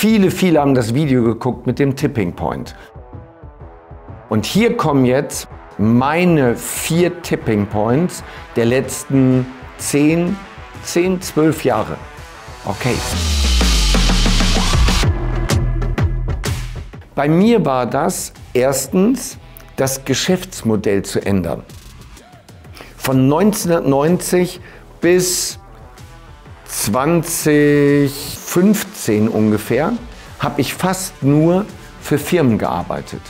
Viele haben das Video geguckt mit dem Tipping Point. Und hier kommen jetzt meine 4 Tipping Points der letzten 12 Jahre. Okay. Bei mir war das erstens, das Geschäftsmodell zu ändern. Von 1990 bis 2015 ungefähr habe ich fast nur für Firmen gearbeitet.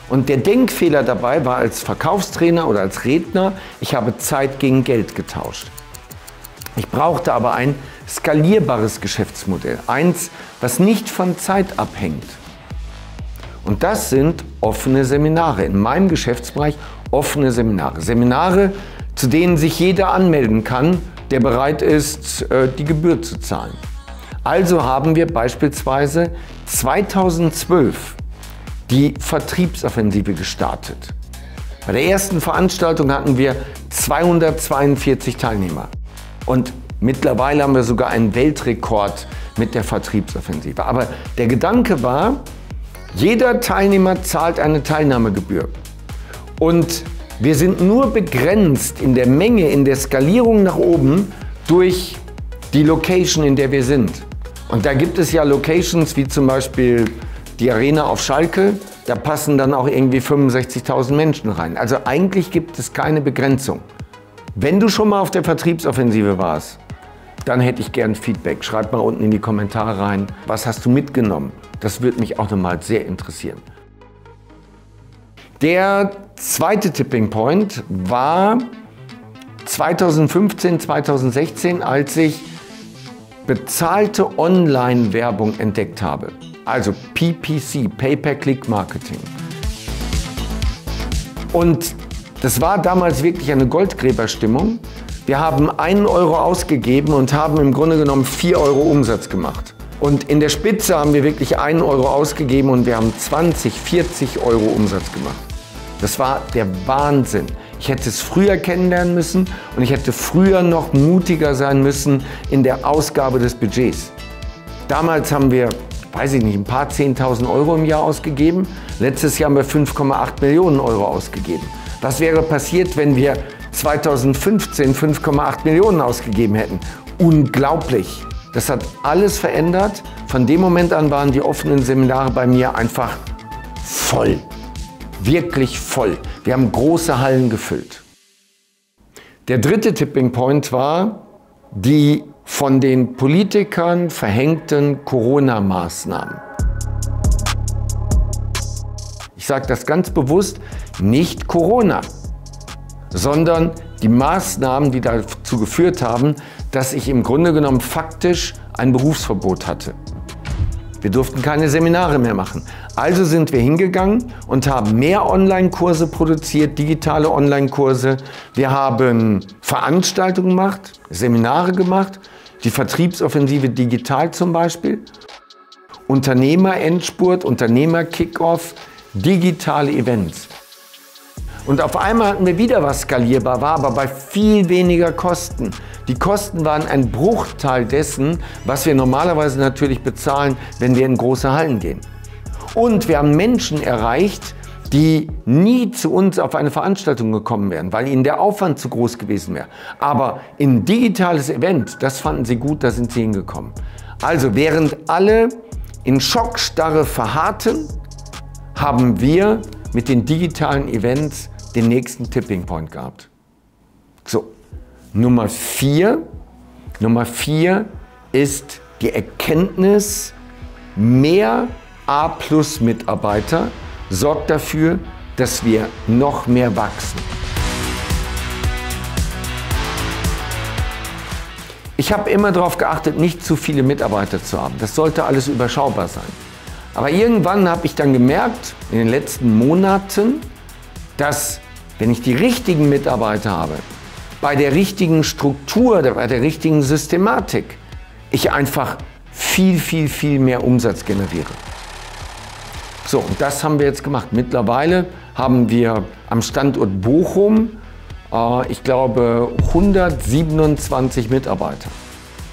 Und der Denkfehler dabei war als Verkaufstrainer oder als Redner, ich habe Zeit gegen Geld getauscht. Ich brauchte aber ein skalierbares Geschäftsmodell, eins, was nicht von Zeit abhängt. Und das sind offene Seminare, in meinem Geschäftsbereich offene Seminare. Seminare, zu denen sich jeder anmelden kann, der bereit ist, die Gebühr zu zahlen. Also haben wir beispielsweise 2012 die Vertriebsoffensive gestartet. Bei der ersten Veranstaltung hatten wir 242 Teilnehmer. Und mittlerweile haben wir sogar einen Weltrekord mit der Vertriebsoffensive. Aber der Gedanke war, jeder Teilnehmer zahlt eine Teilnahmegebühr. Und wir sind nur begrenzt in der Menge, in der Skalierung nach oben durch die Location, in der wir sind. Und da gibt es ja Locations wie zum Beispiel die Arena auf Schalke, da passen dann auch irgendwie 65.000 Menschen rein. Also eigentlich gibt es keine Begrenzung. Wenn du schon mal auf der Vertriebsoffensive warst, dann hätte ich gern Feedback. Schreib mal unten in die Kommentare rein, was hast du mitgenommen? Das würde mich auch nochmal sehr interessieren. Der zweite Tipping Point war 2015, 2016, als ich bezahlte Online-Werbung entdeckt habe. Also PPC, Pay-Per-Click-Marketing. Und das war damals wirklich eine Goldgräberstimmung. Wir haben 1 Euro ausgegeben und haben im Grunde genommen 4 Euro Umsatz gemacht. Und in der Spitze haben wir wirklich 1 Euro ausgegeben und wir haben 20, 40 Euro Umsatz gemacht. Das war der Wahnsinn. Ich hätte es früher kennenlernen müssen und ich hätte früher noch mutiger sein müssen in der Ausgabe des Budgets. Damals haben wir, weiß ich nicht, ein paar 10.000 Euro im Jahr ausgegeben. Letztes Jahr haben wir 5,8 Millionen Euro ausgegeben. Was wäre passiert, wenn wir 2015 5,8 Millionen ausgegeben hätten? Unglaublich. Das hat alles verändert. Von dem Moment an waren die offenen Seminare bei mir einfach voll. Wirklich voll. Wir haben große Hallen gefüllt. Der dritte Tipping Point war die von den Politikern verhängten Corona-Maßnahmen. Ich sage das ganz bewusst, nicht Corona, sondern die Maßnahmen, die dazu geführt haben, dass ich im Grunde genommen faktisch ein Berufsverbot hatte. Wir durften keine Seminare mehr machen. Also sind wir hingegangen und haben mehr Online-Kurse produziert, digitale Online-Kurse. Wir haben Veranstaltungen gemacht, Seminare gemacht, die Vertriebsoffensive digital zum Beispiel, Unternehmer-Endspurt, Unternehmer-Kickoff, digitale Events. Und auf einmal hatten wir wieder was skalierbar war, aber bei viel weniger Kosten. Die Kosten waren ein Bruchteil dessen, was wir normalerweise natürlich bezahlen, wenn wir in große Hallen gehen. Und wir haben Menschen erreicht, die nie zu uns auf eine Veranstaltung gekommen wären, weil ihnen der Aufwand zu groß gewesen wäre. Aber ein digitales Event, das fanden sie gut, da sind sie hingekommen. Also während alle in Schockstarre verharrten, haben wir mit den digitalen Events den nächsten Tipping Point gehabt. So, Nummer 4 ist die Erkenntnis, mehr A+-Mitarbeiter sorgt dafür, dass wir noch mehr wachsen. Ich habe immer darauf geachtet, nicht zu viele Mitarbeiter zu haben. Das sollte alles überschaubar sein. Aber irgendwann habe ich dann gemerkt, in den letzten Monaten, dass, wenn ich die richtigen Mitarbeiter habe, bei der richtigen Struktur, bei der richtigen Systematik, ich einfach viel mehr Umsatz generiere. So, und das haben wir jetzt gemacht. Mittlerweile haben wir am Standort Bochum, ich glaube, 127 Mitarbeiter.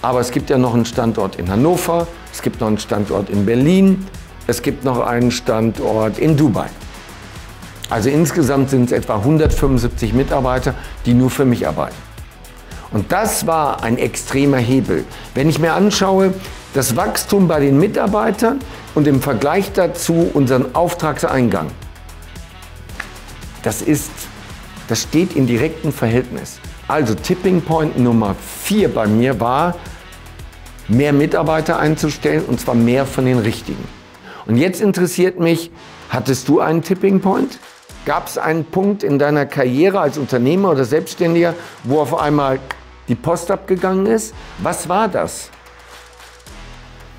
Aber es gibt ja noch einen Standort in Hannover, es gibt noch einen Standort in Berlin, es gibt noch einen Standort in Dubai. Also insgesamt sind es etwa 175 Mitarbeiter, die nur für mich arbeiten. Und das war ein extremer Hebel. Wenn ich mir anschaue, das Wachstum bei den Mitarbeitern und im Vergleich dazu unseren Auftragseingang, das steht in direktem Verhältnis. Also Tipping Point Nummer 4 bei mir war, mehr Mitarbeiter einzustellen und zwar mehr von den richtigen. Und jetzt interessiert mich, hattest du einen Tipping Point? Gab es einen Punkt in deiner Karriere als Unternehmer oder Selbstständiger, wo auf einmal die Post abgegangen ist? Was war das?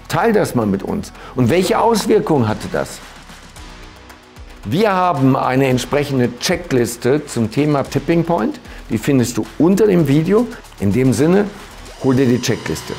Teil das mal mit uns. Und welche Auswirkungen hatte das? Wir haben eine entsprechende Checkliste zum Thema Tipping Point. Die findest du unter dem Video. In dem Sinne, hol dir die Checkliste.